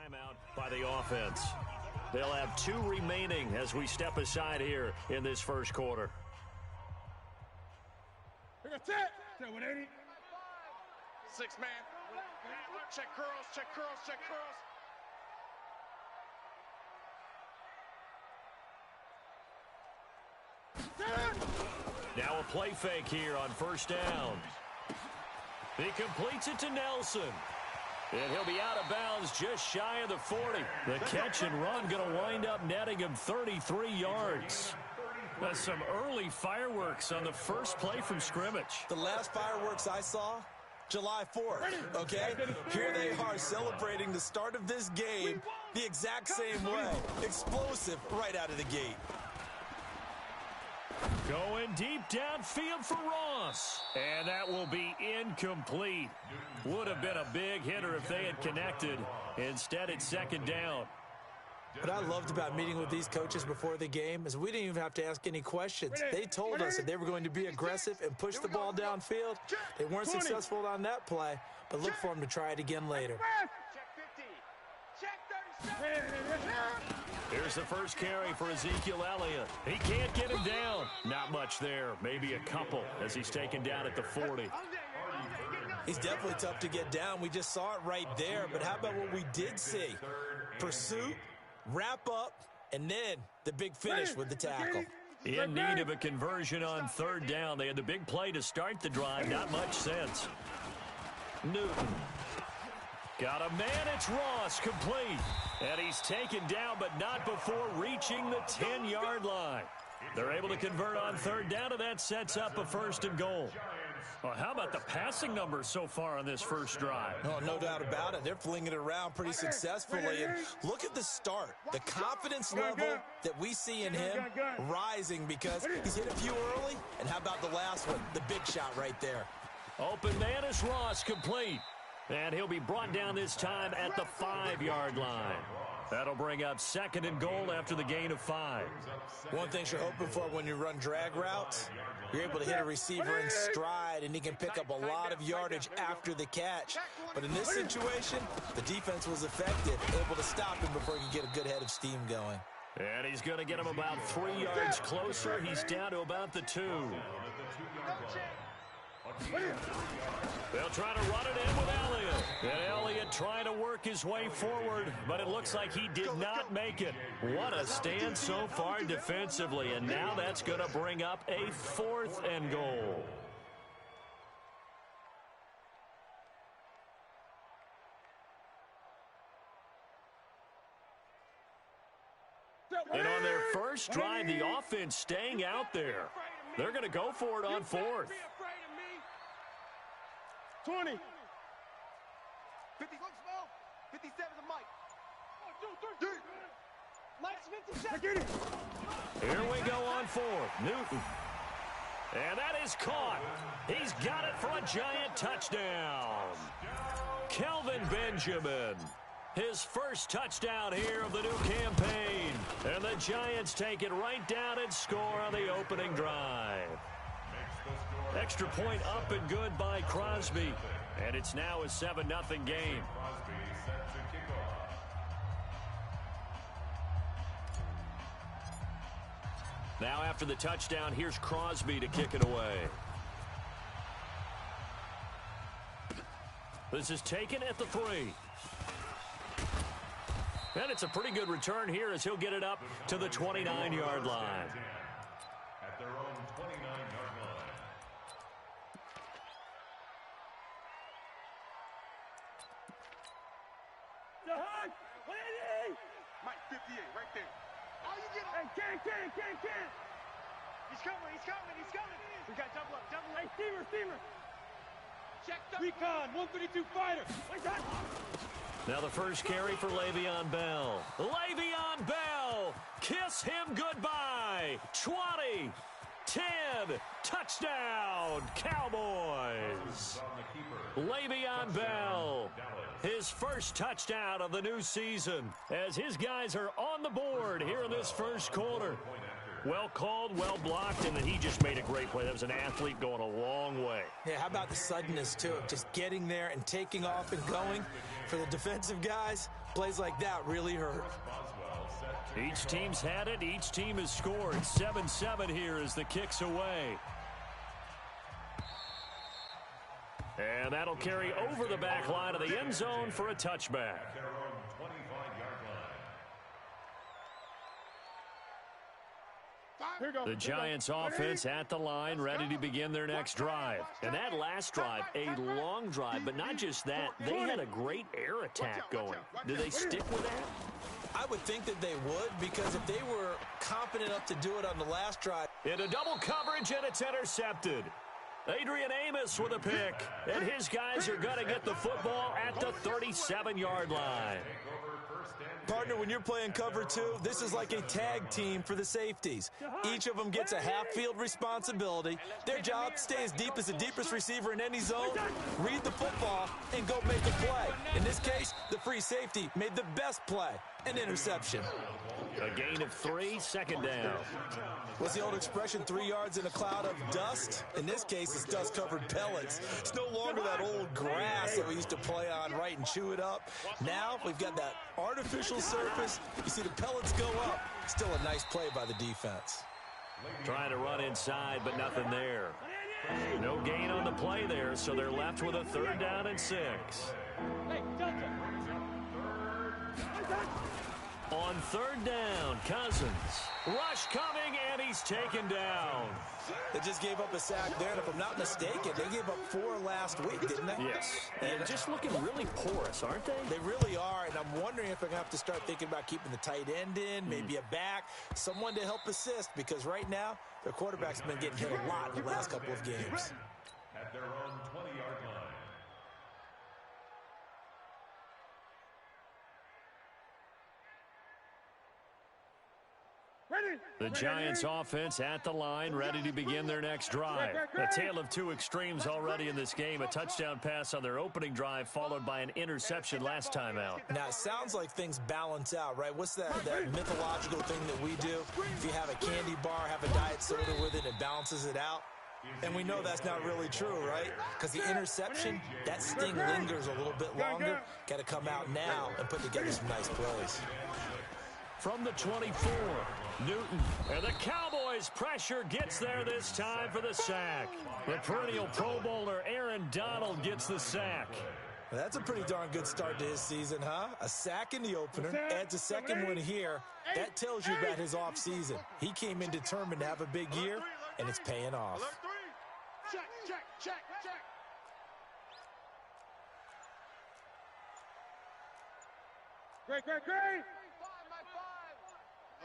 timeout by the offense. They'll have 2 remaining as we step aside here in this first quarter. Check 180. 6 man. Check curls, check curls, check curls. Now a play fake here on first down. He completes it to Nelson. And he'll be out of bounds just shy of the 40. The catch and run going to wind up netting him 33 yards. That's some early fireworks on the first play from scrimmage. The last fireworks I saw, July 4th, okay? Here they are celebrating the start of this game the exact same way. Explosive right out of the gate. Going deep downfield for Ross. And that will be incomplete. Would have been a big hitter if they had connected. Instead, it's second down. What I loved about meeting with these coaches before the game is we didn't even have to ask any questions. They told us that they were going to be aggressive and push the ball downfield. They weren't successful on that play, but look for them to try it again later. Check 50. Check 37. Here's the first carry for Ezekiel Elliott. He can't get him down. Not much there. Maybe a couple as he's taken down at the 40. He's definitely tough to get down. We just saw it right there. But how about what we did see? Pursuit, wrap up, and then the big finish with the tackle. In need of a conversion on third down. They had the big play to start the drive. Not much sense. Newton. Got a man, it's Ross, complete. And he's taken down, but not before reaching the 10-yard line. They're able to convert on third down, and that sets up a first and goal. Well, how about the passing numbers so far on this first drive? Oh, no doubt about it. They're flinging it around pretty successfully. And look at the start. The confidence level that we see in him rising because he's hit a few early. And how about the last one? The big shot right there. Open man is Ross, complete. And he'll be brought down this time at the 5-yard line. That'll bring up second and goal after the gain of 5. One thing you're hoping for when you run drag routes, you're able to hit a receiver in stride, and he can pick up a lot of yardage after the catch. But in this situation, the defense was effective, able to stop him before he could get a good head of steam going. And he's going to get him about 3 yards closer. He's down to about the 2. They'll try to run it in with Elliott. And Elliott trying to work his way forward, but it looks like he did not make it. What a stand so far defensively, and now that's going to bring up a 4th and goal. And on their first drive, the offense staying out there. They're going to go for it on 4th. 20. 50 looks small. 57 the mic. 1, 2, 3. Mike's 57. Here we go on 4th. Newton. And that is caught. He's got it for a giant touchdown. Kelvin Benjamin. His first touchdown here of the new campaign. And the Giants take it right down and score on the opening drive. Extra point up and good by Crosby. And it's now a 7-0 game. Now after the touchdown, here's Crosby to kick it away. This is taken at the 3. And it's a pretty good return here as he'll get it up to the 29-yard line. At their own 29-yard line. Mike 58 right there. Oh, you get it. Hey, can't. He's coming. We got double up. Hey, steamer. Check the Recon, 132 fighter. Now the first carry for Le'Veon Bell. Le'Veon Bell, kiss him goodbye. 20, 10, touchdown, Cowboys. Le'Veon Bell, his first touchdown of the new season as his guys are on the board here in this first quarter. Well called, well blocked, and then he just made a great play. That was an athlete going a long way. Yeah, how about the suddenness, too, of just getting there and taking off and going. For the defensive guys, Plays like that really hurt. Each team's had it. Each team has scored. 7-7 here as the kick's away. And that'll carry over the back line of the end zone for a touchback. The Giants offense at the line, ready to begin their next drive. And that last drive, a long drive, but not just that. They had a great air attack going. Do they stick with that? I would think that they would, because if they were confident enough to do it on the last drive. Into double coverage, and it's intercepted. Adrian Amos with a pick, and his guys are going to get the football at the 37-yard line. Partner, when you're playing cover two, this is like a tag team for the safeties. Each of them gets a half-field responsibility. Their job, stay as deep as the deepest receiver in any zone, read the football, and go make a play. In this case, the free safety made the best play, an interception. A gain of 3, second down. What's the old expression, 3 yards in a cloud of dust? In this case, it's dust-covered pellets. It's no longer that old grass that we used to play on, right, and chew it up. Now we've got that artificial surface. You see the pellets go up. Still a nice play by the defense. Trying to run inside, but nothing there. No gain on the play there, so they're left with a 3rd down and 6. Hey, Delta. On 3rd down, Cousins. Rush coming, and he's taken down. They just gave up a sack there, and if I'm not mistaken, they gave up 4 last week, didn't they? Yes. And just looking really porous, aren't they? They really are, and I'm wondering if they're going to have to start thinking about keeping the tight end in, maybe a back, someone to help assist, because right now, their quarterback's been getting hit a lot in the last couple of games. At their own 20-yard line. The Giants offense at the line, ready to begin their next drive. A tale of 2 extremes already in this game. A touchdown pass on their opening drive, followed by an interception last time out. Now, it sounds like things balance out, right? What's that mythological thing that we do? If you have a candy bar, have a diet soda with it, it balances it out. And we know that's not really true, right? Because the interception, that sting lingers a little bit longer. Got to come out now and put together some nice plays. From the 24, Newton. And the Cowboys' pressure gets there this time for the sack. The perennial Pro Bowler Aaron Donald gets the sack. Well, that's a pretty darn good start to his season, huh? A sack in the opener, adds a second one here. That tells you about his offseason. He came in determined to have a big year, and it's paying off. Check, check, check, check. Great, great, great.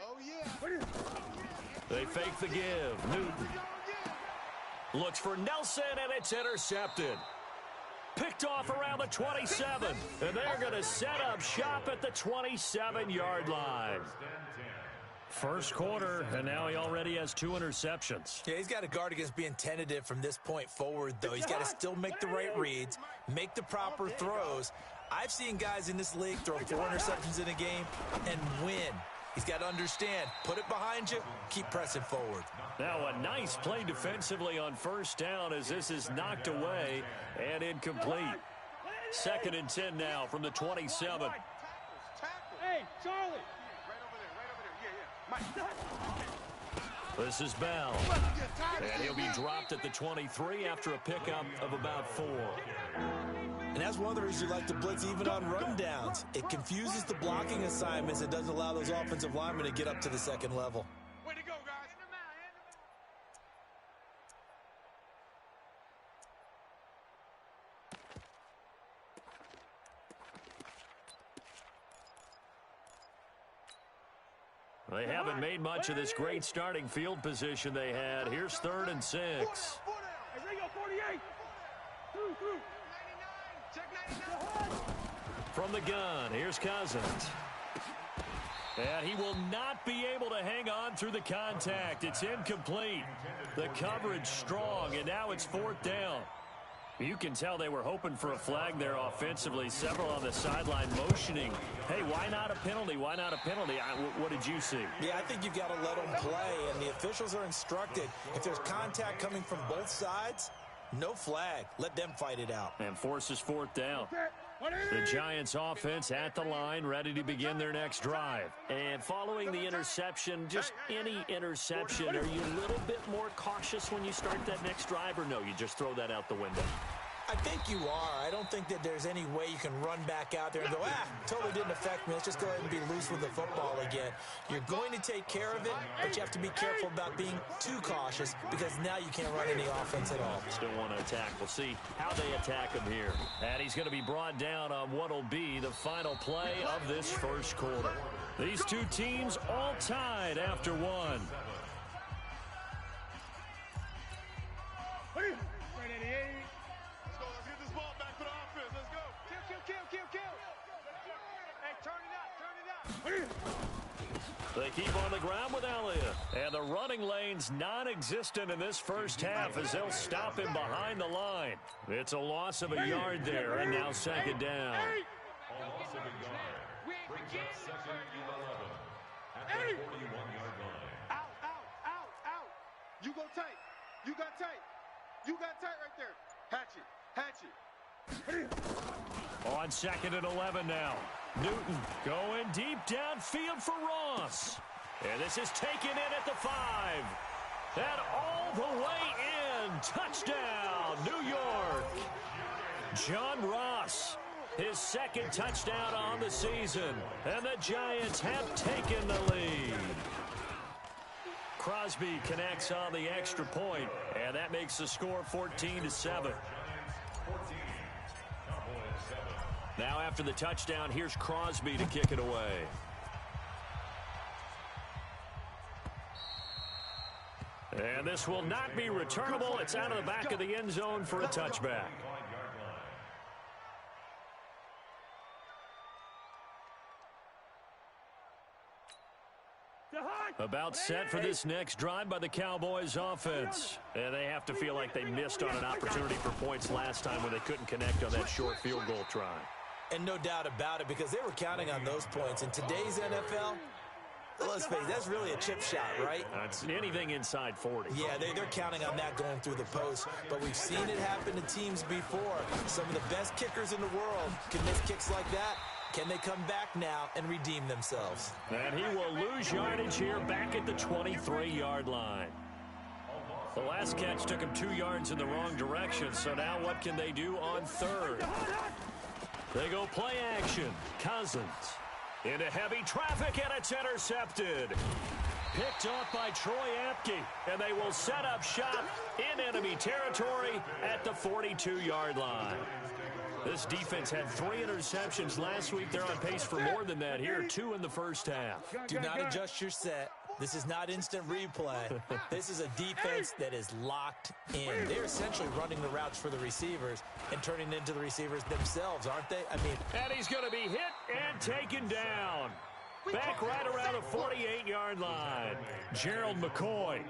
Oh, yeah. They fake the give. Newton looks for Nelson, and it's intercepted. Picked off around the 27, and they're going to set up shop at the 27-yard line. First quarter, and now he already has 2 interceptions. Yeah, he's got to guard against being tentative from this point forward, though. He's got to still make the right reads, make the proper throws. I've seen guys in this league throw 4 interceptions in a game and win. He's got to understand, put it behind you, keep pressing forward. Now a nice play defensively on first down as this is knocked away and incomplete. 2nd and 10 now from the 27. Hey, Charlie. This is Bell. And he'll be dropped at the 23 after a pickup of about 4. And that's one of the reasons you like to blitz even on rundowns. It confuses the blocking assignments. It doesn't allow those offensive linemen to get up to the second level. Way to go, guys. They haven't made much of this great starting field position they had. Here's 3rd and 6. Hey, Ringo, 48. Through. From the gun, here's Cousins. And he will not be able to hang on through the contact. It's incomplete. The coverage strong, and now it's 4th down. You can tell they were hoping for a flag there offensively. Several on the sideline motioning. Hey, why not a penalty? Why not a penalty? What did you see? Yeah, I think you've got to let them play, and the officials are instructed. If there's contact coming from both sides, no flag. Let them fight it out. And forces 4th down. The Giants offense at the line, ready to begin their next drive. And following the interception, just any interception, are you a little bit more cautious when you start that next drive, or no, you just throw that out the window? I think you are. I don't think that there's any way you can run back out there and go, totally didn't affect me. Let's just go ahead and be loose with the football again. You're going to take care of it, but you have to be careful about being too cautious because now you can't run any offense at all. Still want to attack. We'll see how they attack him here. And he's going to be brought down on what will be the final play of this first quarter. These two teams all tied after one. They keep on the ground with Elliott. And the running lane's non-existent in this first half as they'll stop him behind the line. It's a loss of a yard there, and now second down. A loss of a yard. Brings up second and 11 at the 41-yard line. Out. You go tight. You got tight. You got tight right there. Hatch it. On second and 11 now. Newton going deep downfield for Ross. And this is taken in at the 5. And all the way in. Touchdown, New York. John Ross, his second touchdown on the season. And the Giants have taken the lead. Crosby connects on the extra point, and that makes the score 14-7. Now after the touchdown, here's Crosby to kick it away. And this will not be returnable. It's out of the back of the end zone for a touchback. About set for this next drive by the Cowboys offense. And they have to feel like they missed on an opportunity for points last time when they couldn't connect on that short field goal try. And no doubt about it, because they were counting on those points. In today's NFL, let's face it, that's really a chip shot, right? It's anything inside 40. Yeah, they're counting on that going through the post. But we've seen it happen to teams before. Some of the best kickers in the world can miss kicks like that. Can they come back now and redeem themselves? And he will lose yardage here back at the 23-yard line. The last catch took him 2 yards in the wrong direction, so now what can they do on third? They go play action. Cousins into heavy traffic, and it's intercepted. Picked off by Troy Apke, and they will set up shop in enemy territory at the 42-yard line. This defense had 3 interceptions last week. They're on pace for more than that here, 2 in the first half. Do not adjust your set. This is not instant replay. This is a defense that is locked in. They're essentially running the routes for the receivers and turning into the receivers themselves, aren't they? I mean, and he's going to be hit and taken down. Back right around the 48-yard line. Gerald McCoy.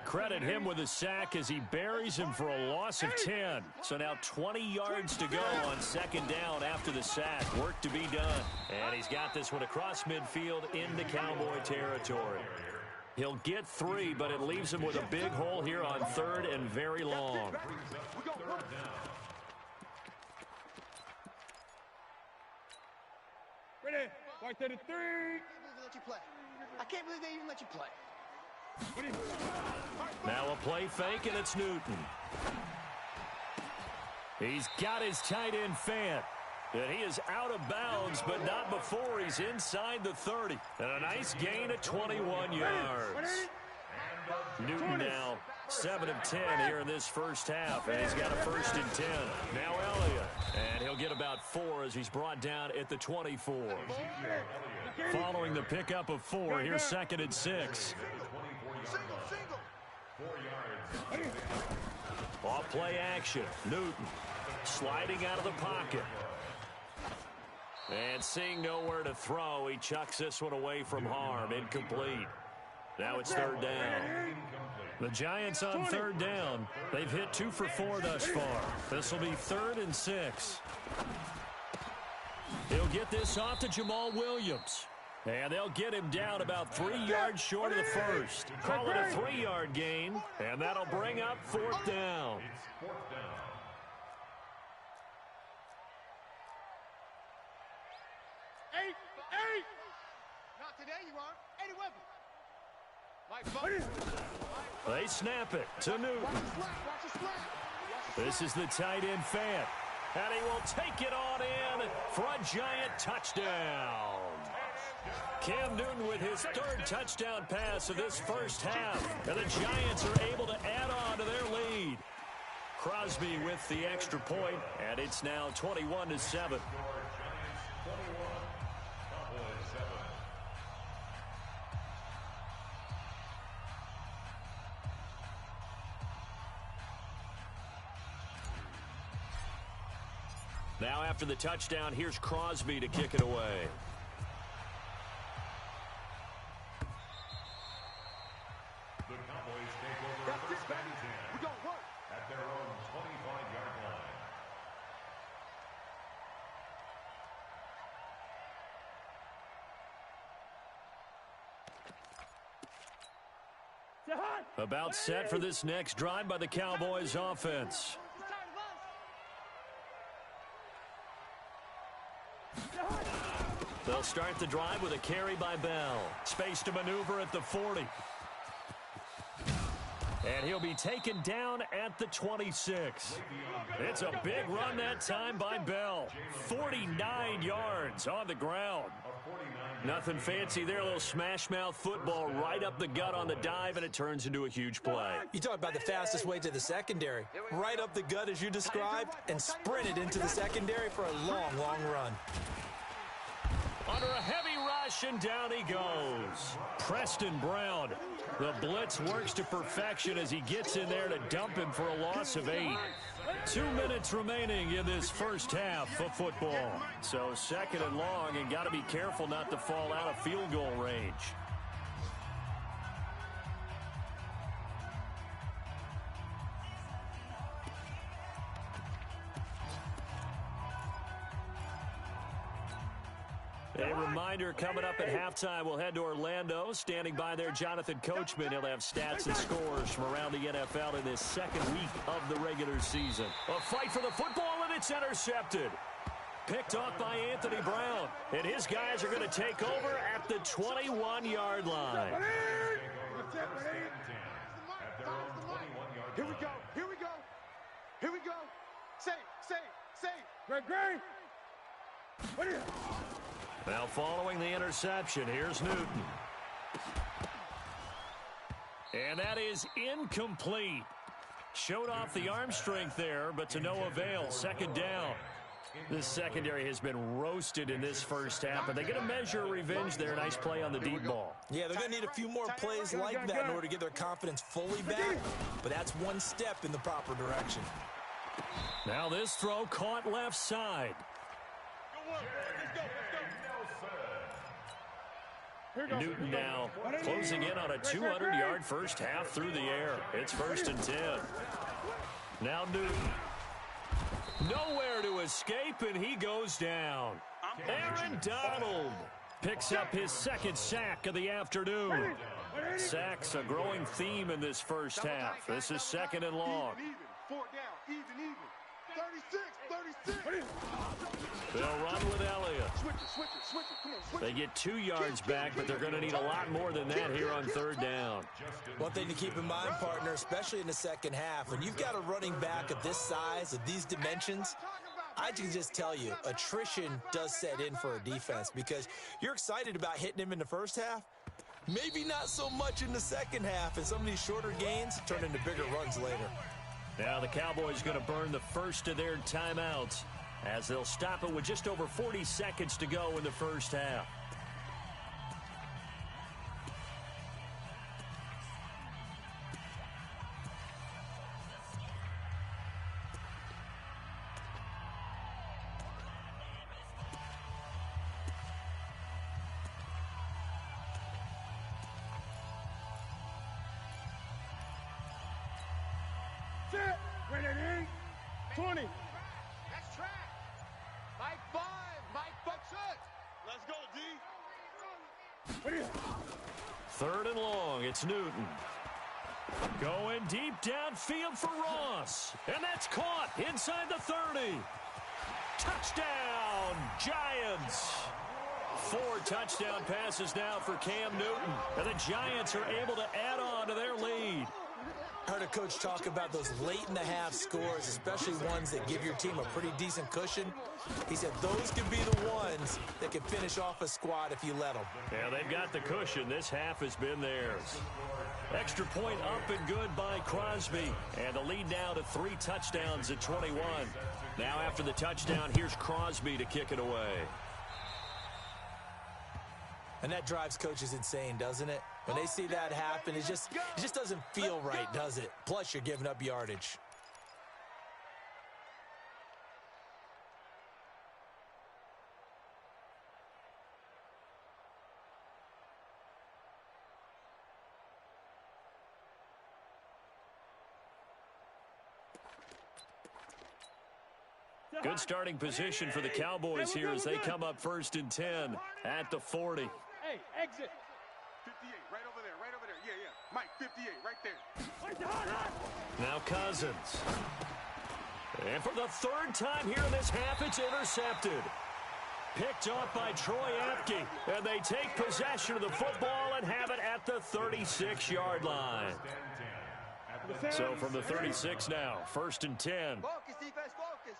Credit him with a sack as he buries him for a loss of 10. So now 20 yards to go on second down after the sack. Work to be done. And he's got this one across midfield into Cowboy territory. He'll get 3, but it leaves him with a big hole here on third and very long. Ready? Right to the 3. I can't believe they even let you play. Now a play fake, and it's Newton. He's got his tight end Fant. And he is out of bounds, but not before he's inside the 30. And a nice gain of 21 yards. Newton now 7 of 10 here in this first half, and he's got a 1st and 10. Now Elliott, and he'll get about 4 as he's brought down at the 24. Following the pickup of 4, here's 2nd and 6. Off play action, Newton sliding out of the pocket. And seeing nowhere to throw, he chucks this one away from harm, incomplete. Now it's 3rd down. The Giants on 3rd down. They've hit 2 for 4 thus far. This will be 3rd and 6. He'll get this off to Jamal Williams. And they'll get him down about 3 yards short of the first. Call it a 3-yard gain, and that'll bring up 4th down. Eight. Not today, you aren't. Eddie Weber. They snap it to Newton. Watch the slap. This is the tight end fan. And he will take it on in for a giant touchdown. Cam Newton with his third touchdown pass of this first half. And the Giants are able to add on to their lead. Crosby with the extra point, and it's now 21-7. Now after the touchdown, here's Crosby to kick it away. The Cowboys take over first and 10. We don't work. At their own 25-yard line. About set for this next drive by the Cowboys offense. They'll start the drive with a carry by Bell. Space to maneuver at the 40. And he'll be taken down at the 26. It's a big run that time by Bell. 49 yards on the ground. Nothing fancy there. A little smash mouth football right up the gut on the dive, and it turns into a huge play. You talk about the fastest way to the secondary. Right up the gut as you described, and sprinted into the secondary for a long, long run. Under a heavy rush, and down he goes. Preston Brown. The blitz works to perfection as he gets in there to dump him for a loss of 8. 2 minutes remaining in this first half of football. So second and long, and got to be careful not to fall out of field goal range. A reminder, coming up at halftime, we'll head to Orlando. Standing by there, Jonathan Coachman. He'll have stats and scores from around the NFL in this second week of the regular season. A fight for the football, and it's intercepted. Picked off by Anthony Brown. And his guys are going to take over at the 21-yard line. Here we go. Say. Greg. What are you? Now following the interception, here's Newton. And that is incomplete. Showed off the arm strength there, but to no avail. Second down. This secondary has been roasted in this first half, but they get a measure of revenge there. Nice play on the deep ball. Yeah, they're going to need a few more plays like that in order to get their confidence fully back, but that's one step in the proper direction. Now this throw caught left side. Newton now closing in on a 200-yard first half through the air. It's 1st and 10. Now Newton. Nowhere to escape, and he goes down. Aaron Donald picks up his second sack of the afternoon. Sacks a growing theme in this first half. This is second and long. Even. 4 down. Even. 36. They'll run with Elliott. Switch it. Come on, switch it. They get 2 yards back, but they're going to need a lot more than that here on third down. One thing to keep in mind, partner, especially in the second half, when you've got a running back of this size, of these dimensions, I can just tell you, attrition does set in for a defense because you're excited about hitting him in the first half. Maybe not so much in the second half, and some of these shorter gains turn into bigger runs later. Now the Cowboys going to burn the first of their timeouts as they'll stop it with just over 40 seconds to go in the first half. Sit. Wait at 8. 20. That's track. Mike 5. Mike bucks it. Let's go, D. What are you? Third and long. It's Newton. Going deep downfield for Ross. And that's caught inside the 30. Touchdown, Giants. 4 touchdown passes now for Cam Newton. And the Giants are able to add on to their lead. I heard a coach talk about those late-in-the-half scores, especially ones that give your team a pretty decent cushion. He said those could be the ones that can finish off a squad if you let them. Yeah, they've got the cushion. This half has been theirs. Extra point up and good by Crosby. And the lead now to 3 touchdowns at 21. Now after the touchdown, here's Crosby to kick it away. And that drives coaches insane, doesn't it? When they see that happen, it just doesn't feel right, does it? Plus, you're giving up yardage. Good starting position for the Cowboys here as they come up 1st and 10 at the 40. Hey, exit. 58, right over there, right over there. Yeah, yeah. Mike, 58, right there. Now Cousins. And for the 3rd time here in this half, it's intercepted. Picked off by Troy Apke. And they take possession of the football and have it at the 36-yard line. So from the 36 now, 1st and 10. Focus, defense, focus.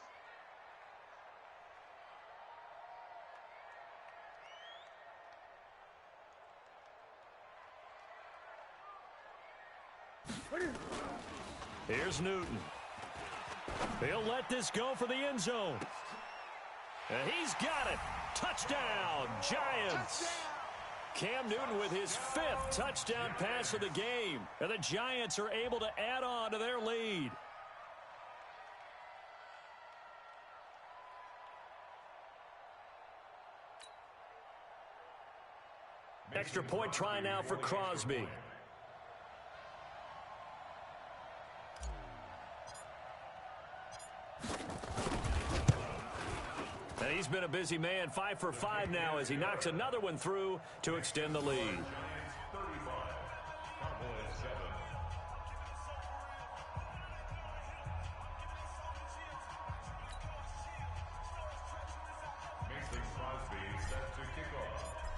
Here's Newton. He'll let this go for the end zone. And he's got it. Touchdown, Giants. Cam Newton with his 5th touchdown pass of the game. And the Giants are able to add on to their lead. Extra point try now for Crosby. And he's been a busy man, 5 for 5 now as he knocks another one through to extend the lead.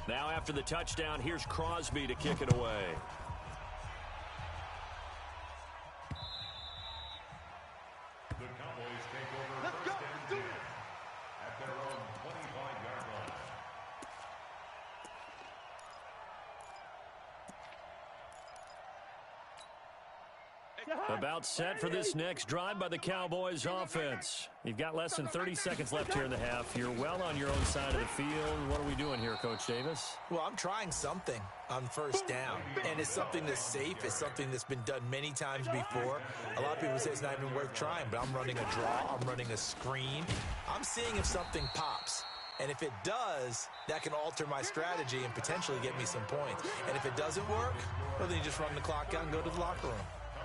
Now after the touchdown, here's Crosby to kick it away. The Cowboys take over first and 10 at their own 25-yard line. About set for this next drive by the Cowboys offense. You've got less than 30 seconds left here in the half. You're well on your own side of the field. What are we doing here, Coach Davis? Well, I'm trying something on 1st down, and it's something that's safe. It's something that's been done many times before. A lot of people say it's not even worth trying, but I'm running a draw. I'm running a screen. I'm seeing if something pops. And if it does, that can alter my strategy and potentially get me some points. And if it doesn't work, well, then you just run the clock out and go to the locker room.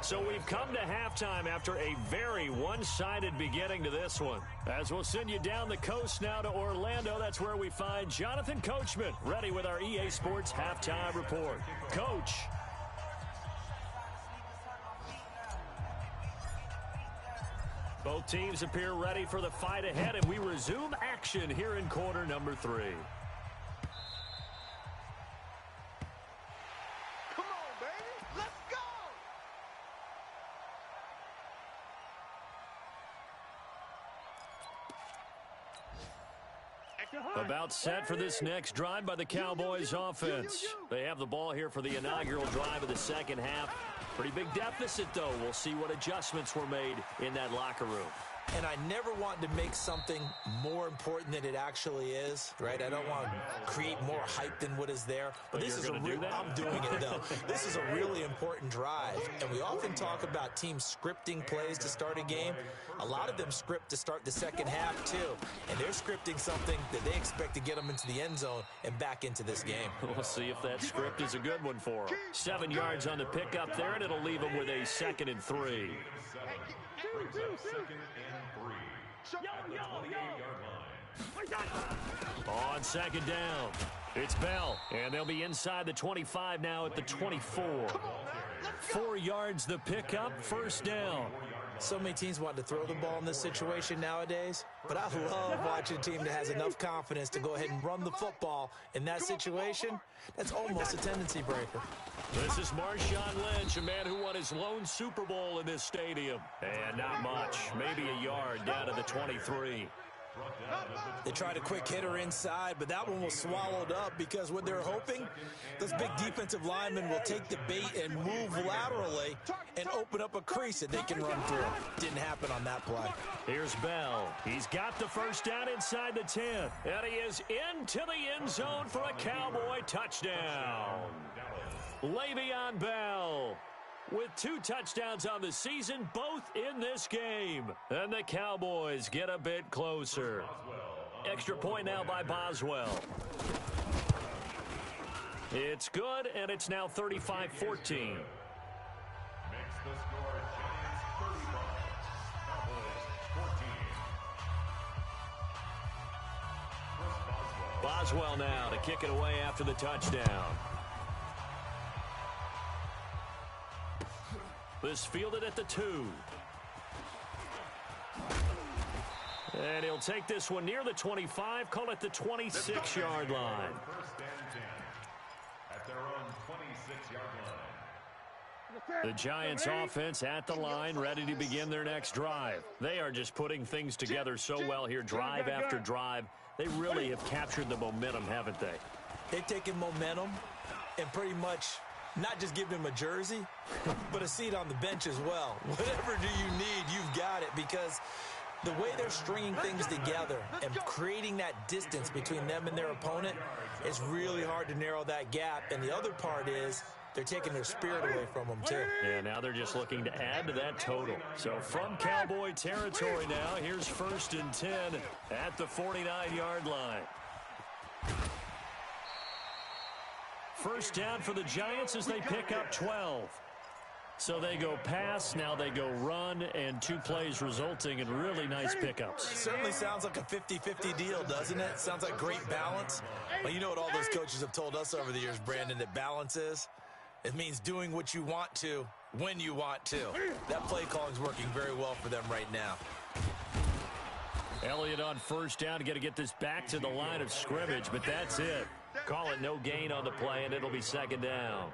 So we've come to halftime after a very one-sided beginning to this one. As we'll send you down the coast now to Orlando, that's where we find Jonathan Coachman ready with our EA Sports Halftime Report. Coach. Both teams appear ready for the fight ahead, and we resume action here in quarter number 3. About set for this next drive by the Cowboys offense. They have the ball here for the inaugural drive of the second half. Pretty big deficit, though. We'll see what adjustments were made in that locker room. And I never want to make something more important than it actually is, right? I don't want to create more hype than what is there. But this is I'm doing it, though. This is a really important drive. And we often talk about teams scripting plays to start a game. A lot of them script to start the second half, too. And they're scripting something that they expect to get them into the end zone and back into this game. We'll see if that script is a good one for them. 7 yards on the pickup there, and it'll leave them with a 2nd and 3. Brings up 2nd and 3 at the 28-yard line. On 2nd down, it's Bell, and they'll be inside the 25 now at the 24. 4 yards the pickup, 1st down. So many teams want to throw the ball in this situation nowadays, but I love watching a team that has enough confidence to go ahead and run the football in that situation. That's almost a tendency breaker. This is Marshawn Lynch, a man who won his lone Super Bowl in this stadium. And not much, maybe a yard down to the 23. They tried a quick hitter inside, but that one was swallowed up because what they're hoping, those big defensive linemen will take the bait and move laterally and open up a crease that they can run through. Didn't happen on that play. Here's Bell. He's got the first down inside the 10. And he is into the end zone for a Cowboy touchdown. Le'Veon Bell with 2 touchdowns on the season, both in this game. And the Cowboys get a bit closer. Extra point now by Boswell. It's good, and it's now 35-14. Makes the score Giants 35, Cowboys 14. Boswell now to kick it away after the touchdown. This fielded at the 2. And he'll take this one near the 25, call it the 26-yard line. First and 10 at their own 26-yard line. The Giants offense at the line, ready to begin their next drive. They are just putting things together so well here, drive after drive. They really have captured the momentum, haven't they? They've taken momentum and pretty much not just give him a jersey, but a seat on the bench as well. Whatever do you need, you've got it, because the way they're stringing things together and creating that distance between them and their opponent, it's really hard to narrow that gap. And the other part is they're taking their spirit away from them, too. Yeah, now they're just looking to add to that total. So from Cowboy territory now, here's 1st and 10 at the 49-yard line. First down for the Giants as they pick up 12. So they go pass, now they go run, and 2 plays resulting in really nice pickups. Certainly sounds like a 50-50 deal, doesn't it? Sounds like great balance. Well, you know what all those coaches have told us over the years, Brandon, that balance is? It means doing what you want to when you want to. That play calling is working very well for them right now. Elliott on first down, got to get this back to the line of scrimmage, but that's it. Call it no gain on the play, and it'll be 2nd down.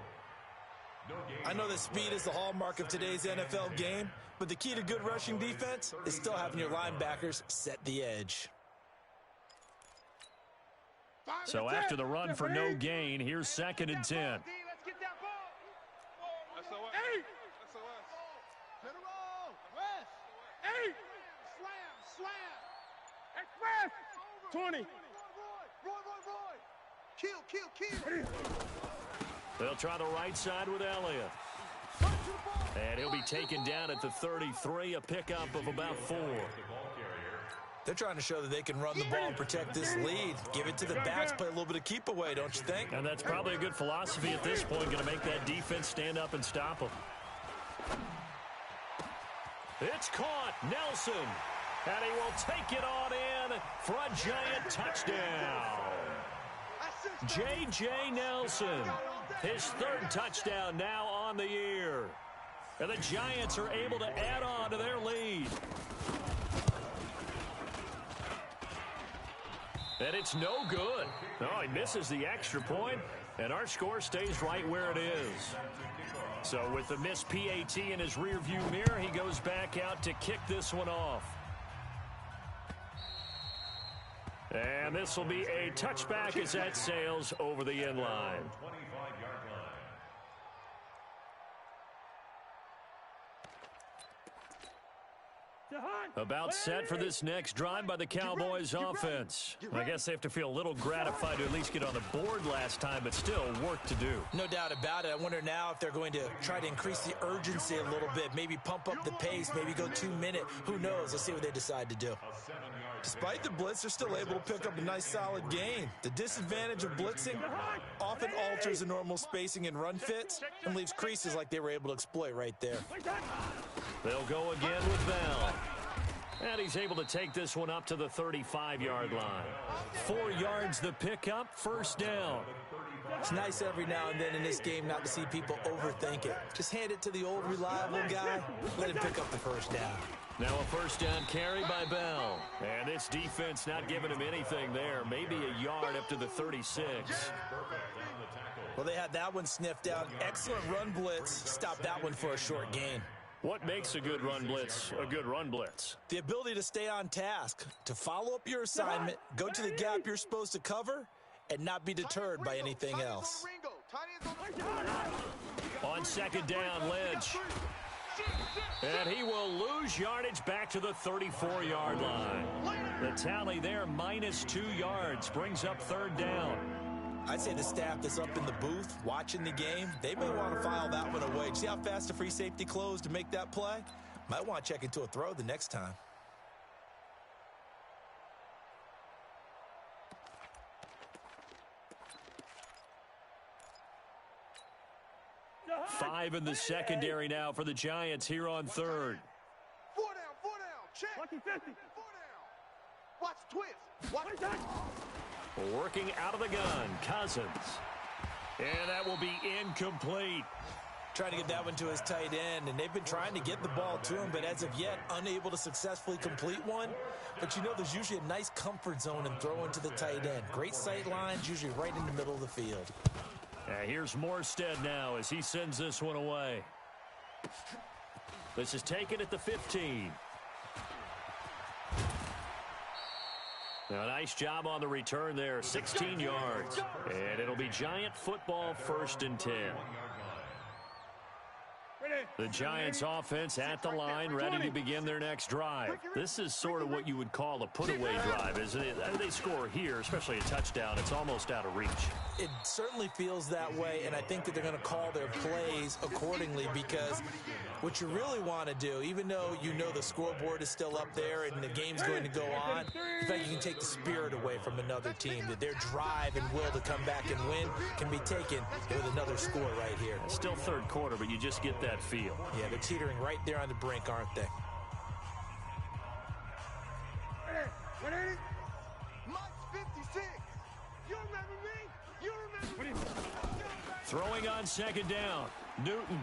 I know that speed is the hallmark of today's NFL game, but the key to good rushing defense is still having your linebackers set the edge. So after the run for no gain, here's 2nd and 10. Let's get that ball. SOS. SOS. General. West. 8. Slam. Express. 20. Roy. Kill. They'll try the right side with Elliott. And he'll be taken down at the 33, a pickup of about 4. They're trying to show that they can run the ball and protect this lead. Give it to the backs, play a little bit of keep away, don't you think? And that's probably a good philosophy at this point, going to make that defense stand up and stop them. It's caught, Nelson. And he will take it on in for a giant touchdown. J.J. Nelson, his 3rd touchdown now on the year. And the Giants are able to add on to their lead. And it's no good. Oh, he misses the extra point, and our score stays right where it is. So with the missed PAT in his rearview mirror, he goes back out to kick this one off. And this will be a touchback as that sails over the end line. 25-yard line. About set for this next drive by the Cowboys offense. I guess they have to feel a little gratified to at least get on the board last time, but still work to do. No doubt about it. I wonder now if they're going to try to increase the urgency a little bit, maybe pump up the pace, maybe go 2-minute. Who knows? Let's see what they decide to do. Despite the blitz, they're still able to pick up a nice solid gain. The disadvantage of blitzing often alters the normal spacing and run fits and leaves creases like they were able to exploit right there. They'll go again with Bell. And he's able to take this one up to the 35-yard line. 4 yards the pickup, first down. It's nice every now and then in this game not to see people overthink it. Just hand it to the old reliable guy, let him pick up the first down. Now a first down carry by Bell. And this defense not giving him anything there. Maybe a yard up to the 36. Well, they had that one sniffed out. Excellent run blitz. Stopped that one for a short gain. What makes a good run blitz a good run blitz? The ability to stay on task, to follow up your assignment, go to the gap you're supposed to cover, and not be deterred by anything else. On second down, Lynch. And he will lose yardage back to the 34-yard line. The tally there, -2 yards, brings up third down. I'd say the staff that's up in the booth watching the game, they may want to file that one away. See how fast the free safety closed to make that play? Might want to check into a throw the next time. Five in the secondary now for the Giants here on third. 4 down, check. Lucky 50. 4 down. Watch twist. Watch that. Working out of the gun, Cousins. And that will be incomplete. Trying to get that one to his tight end, and they've been trying to get the ball to him, but as of yet, unable to successfully complete one. But you know there's usually a nice comfort zone in throwing to the tight end. Great sight lines, usually right in the middle of the field. Here's Morstead now as he sends this one away. This is taken at the 15. Now, nice job on the return there, 16 yards. And it'll be Giant football, 1st and 10. The Giants offense at the line, ready to begin their next drive. This is sort of what you would call a put-away drive, isn't it? They score here, especially a touchdown. It's almost out of reach. It certainly feels that way, and I think that they're going to call their plays accordingly, because what you really want to do, even though you know the scoreboard is still up there and the game's going to go on, in fact, you can take the spirit away from another team, that their drive and will to come back and win can be taken with another score right here. It's still third quarter, but you just get that feel. Yeah, they're teetering right there on the brink, aren't they? What ain't it? Mike 56. You remember me? You remember me? Throwing on second down, Newton.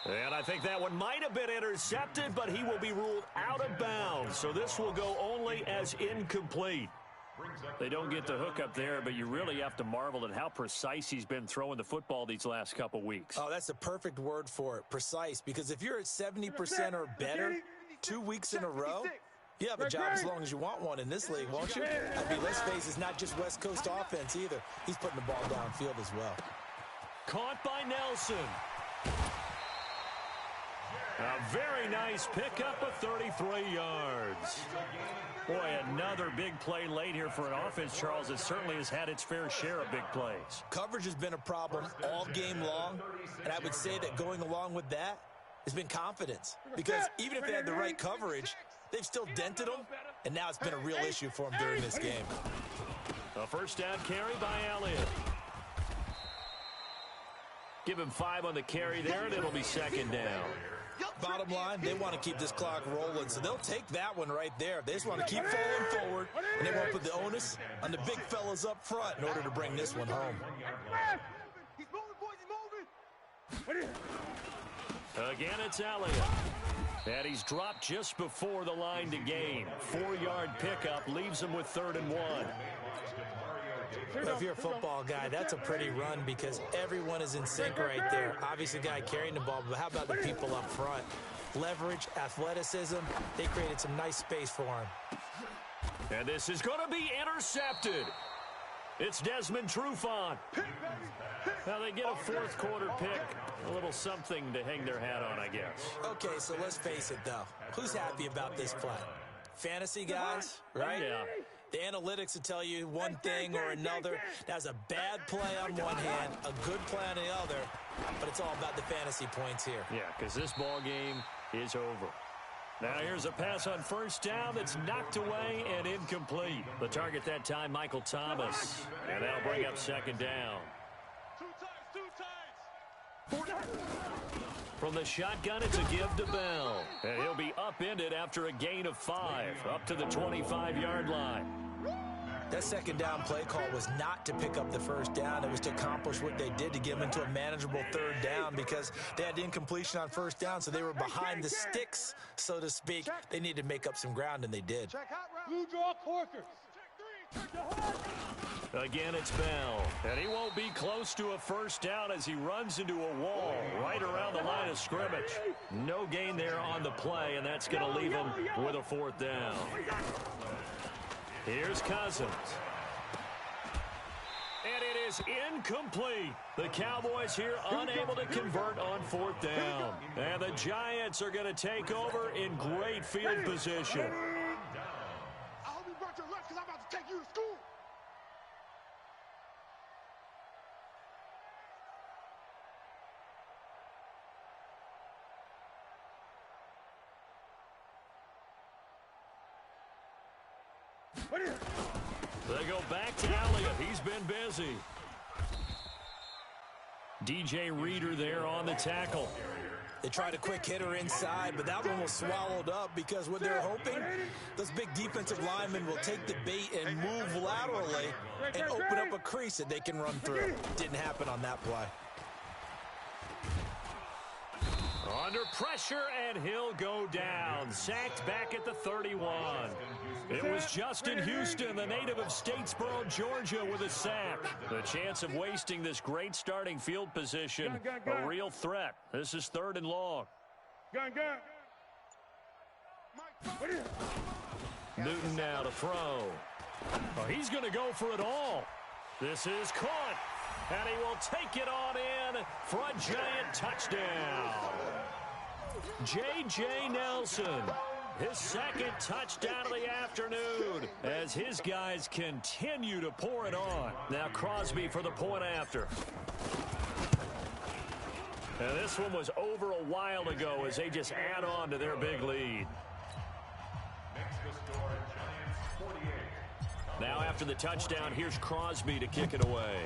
And I think that one might have been intercepted, but he will be ruled out of bounds. So this will go only as incomplete. They don't get the hook up there, but you really have to marvel at how precise he's been throwing the football these last couple weeks. Oh, that's the perfect word for it, precise, because if you're at 70% or better 2 weeks in a row, you have a job as long as you want one in this league, won't you? I mean, let's face it, it's not just West Coast offense either. He's putting the ball downfield as well. Caught by Nelson. A very nice pickup of 33 yards. Boy, another big play late here for an offense, Charles, that certainly has had its fair share of big plays. Coverage has been a problem all game long, and I would say that going along with that has been confidence. Because even if they had the right coverage, they've still dented them, and now it's been a real issue for them during this game. A first down carry by Elliott. Give him 5 on the carry there, and it'll be second down. Bottom line, they want to keep this clock rolling, so they'll take that one right there. They just want to keep falling forward, and they won't put the onus on the big fellas up front in order to bring this one home. He's moving, boys, he's moving. Again, it's Elliott. And he's dropped just before the line to gain. 4-yard pickup leaves him with 3rd and 1. Well, if you're a football guy, that's a pretty run because everyone is in sync right there. Obviously, the guy carrying the ball, but how about the people up front? Leverage, athleticism, they created some nice space for him. And this is going to be intercepted. It's Desmond Trufant. Now they get a 4th quarter pick. A little something to hang their hat on, I guess. Okay, so let's face it, though. Who's happy about this play? Fantasy guys, right? Yeah. The analytics will tell you one thing or another. That's a bad play on one hand, a good play on the other, but it's all about the fantasy points here. Yeah, because this ball game is over. Now here's a pass on first down that's knocked away and incomplete. The target that time, Michael Thomas. And that'll bring up second down. Two times. From the shotgun, it's a give to Bell. And he'll be upended after a gain of 5, up to the 25-yard line. That second down play call was not to pick up the first down. It was to accomplish what they did to get them into a manageable third down because they had incompletion on first down, so they were behind the sticks, so to speak. They needed to make up some ground, and they did. Blue draw Corker. Again, it's Bell, and he won't be close to a first down as he runs into a wall right around the line of scrimmage. No gain there on the play, and that's going to leave him with a fourth down. Here's Cousins. And it is incomplete. The Cowboys here unable to convert on fourth down. And the Giants are going to take over in great field position. I hope you brought your lunch because I'm about to take you to school. They go back to Elliott. He's been busy. DJ Reader there on the tackle. They tried a quick hitter inside, but that one was swallowed up because what they're hoping, those big defensive linemen will take the bait and move laterally and open up a crease that they can run through. Didn't happen on that play. Under pressure, and he'll go down. Sacked back at the 31. It was Justin Houston, the native of Statesboro, Georgia, with a sack. The chance of wasting this great starting field position, a real threat. This is 3rd and long. Gun. Newton now to throw. Oh, he's going to go for it all. This is caught, and he will take it on in for a giant touchdown. J.J. Nelson, his second touchdown of the afternoon as his guys continue to pour it on. Now Crosby for the point after. And this one was over a while ago as they just add on to their big lead. Next to score, Giants 48. Now after the touchdown, here's Crosby to kick it away.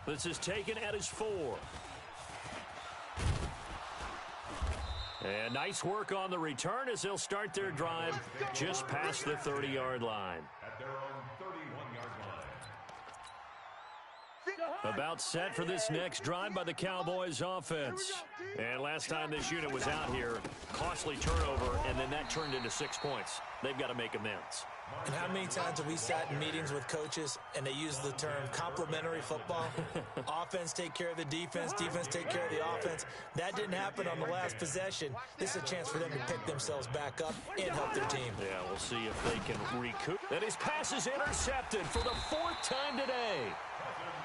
This is taken at his 4. And nice work on the return as they'll start their drive just past the 30-yard line. At their own 31-yard line. About set for this next drive by the Cowboys offense. And last time this unit was out here, costly turnover, and then that turned into 6 points. They've got to make amends. And how many times have we sat in meetings with coaches and they use the term complementary football? Offense take care of the defense, defense take care of the offense. That didn't happen on the last possession. This is a chance for them to pick themselves back up and help their team. Yeah, we'll see if they can recoup. And his pass is intercepted for the 4th time today.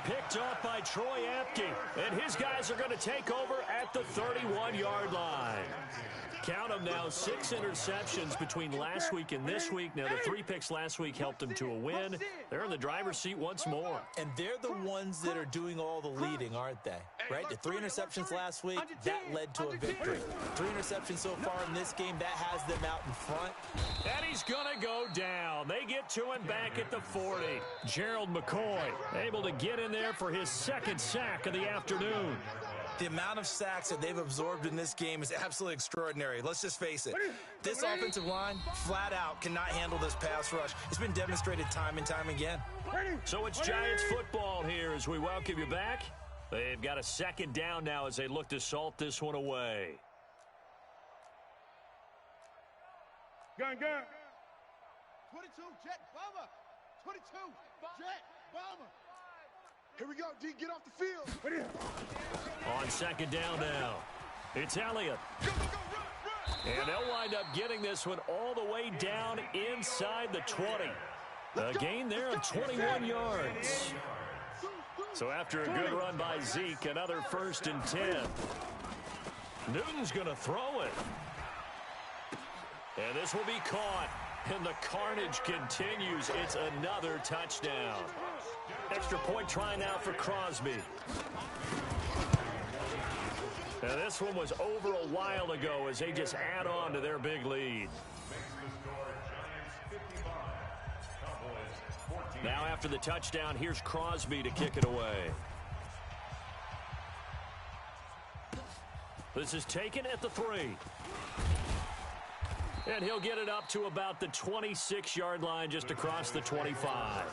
Picked off by Troy Apke, and his guys are going to take over at the 31-yard line. Count them now, 6 interceptions between last week and this week. Now, the 3 picks last week helped them to a win. They're in the driver's seat once more. And they're the ones that are doing all the leading, aren't they? Right? The 3 interceptions last week, that led to a victory. 3 interceptions so far in this game, that has them out in front. And he's going to go down. They get to him back at the 40. Gerald McCoy able to get in there for his 2nd sack of the afternoon. The amount of sacks that they've absorbed in this game is absolutely extraordinary. Let's just face it. This offensive line, flat out, cannot handle this pass rush. It's been demonstrated time and time again. So it's Giants football here as we welcome you back. They've got a 2nd down now as they look to salt this one away. Gun. 22, Jet, bomber. 22, Jet, bomber. Here we go, D, get off the field. On 2nd down now, it's Elliott. Go, run. And they'll wind up getting this one all the way down inside the 20. A gain there of 21 yards. So after a good run by Zeke, another 1st and 10. Newton's going to throw it. And this will be caught. And the carnage continues. It's another touchdown. Extra point try now for Crosby. And this one was over a while ago as they just add on to their big lead. Now after the touchdown, here's Crosby to kick it away. This is taken at the 3. And he'll get it up to about the 26-yard line, just across the 25. At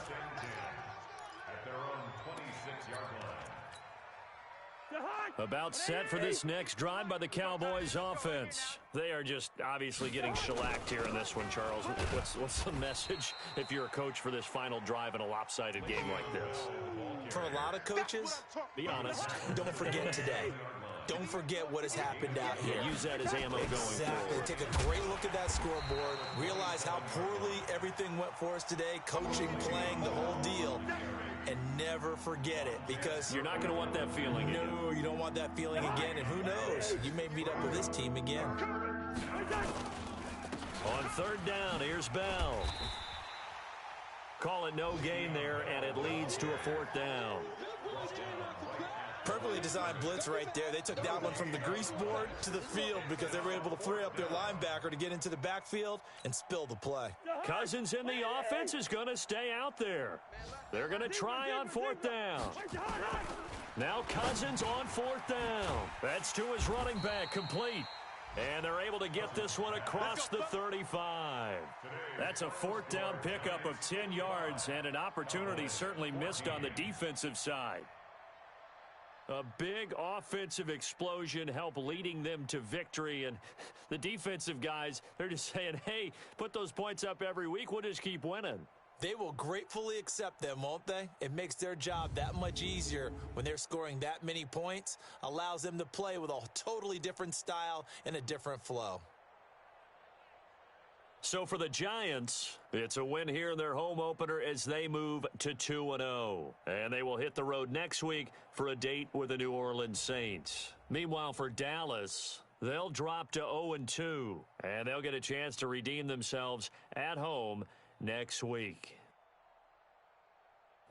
their own 26-yard line. About set for this next drive by the Cowboys offense. They are just obviously getting shellacked here in this one, Charles. What's the message if you're a coach for this final drive in a lopsided game like this? For a lot of coaches, Be honest. don't forget today. Don't forget what has happened out here. Use that as ammo going Exactly. forward. Take a great look at that scoreboard. Realize how poorly everything went for us today. Coaching, playing, the whole deal. And never forget it, because You're not going to want that feeling again. no, you don't want that feeling again. And who knows? You may meet up with this team again. On third down, here's Bell. Call it no gain there, and it leads to a fourth down. Perfectly designed blitz right there. They took that one from the grease board to the field because they were able to free up their linebacker to get into the backfield and spill the play. Cousins in the offense is going to stay out there. They're going to try on fourth down. Now Cousins on fourth down. That's to his running back, complete. And they're able to get this one across the 35. That's a fourth down pickup of 10 yards and an opportunity certainly missed on the defensive side. A big offensive explosion helped leading them to victory, and the defensive guys, they're just saying, hey, put those points up every week, we'll just keep winning. They will gratefully accept them, won't they? It makes their job that much easier when they're scoring that many points, allows them to play with a totally different style and a different flow. So for the Giants, it's a win here in their home opener as they move to 2-0. And they will hit the road next week for a date with the New Orleans Saints. Meanwhile, for Dallas, they'll drop to 0-2. And they'll get a chance to redeem themselves at home next week.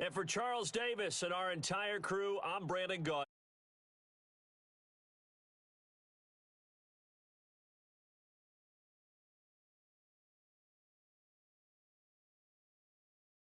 And for Charles Davis and our entire crew, I'm Brandon Gaudin.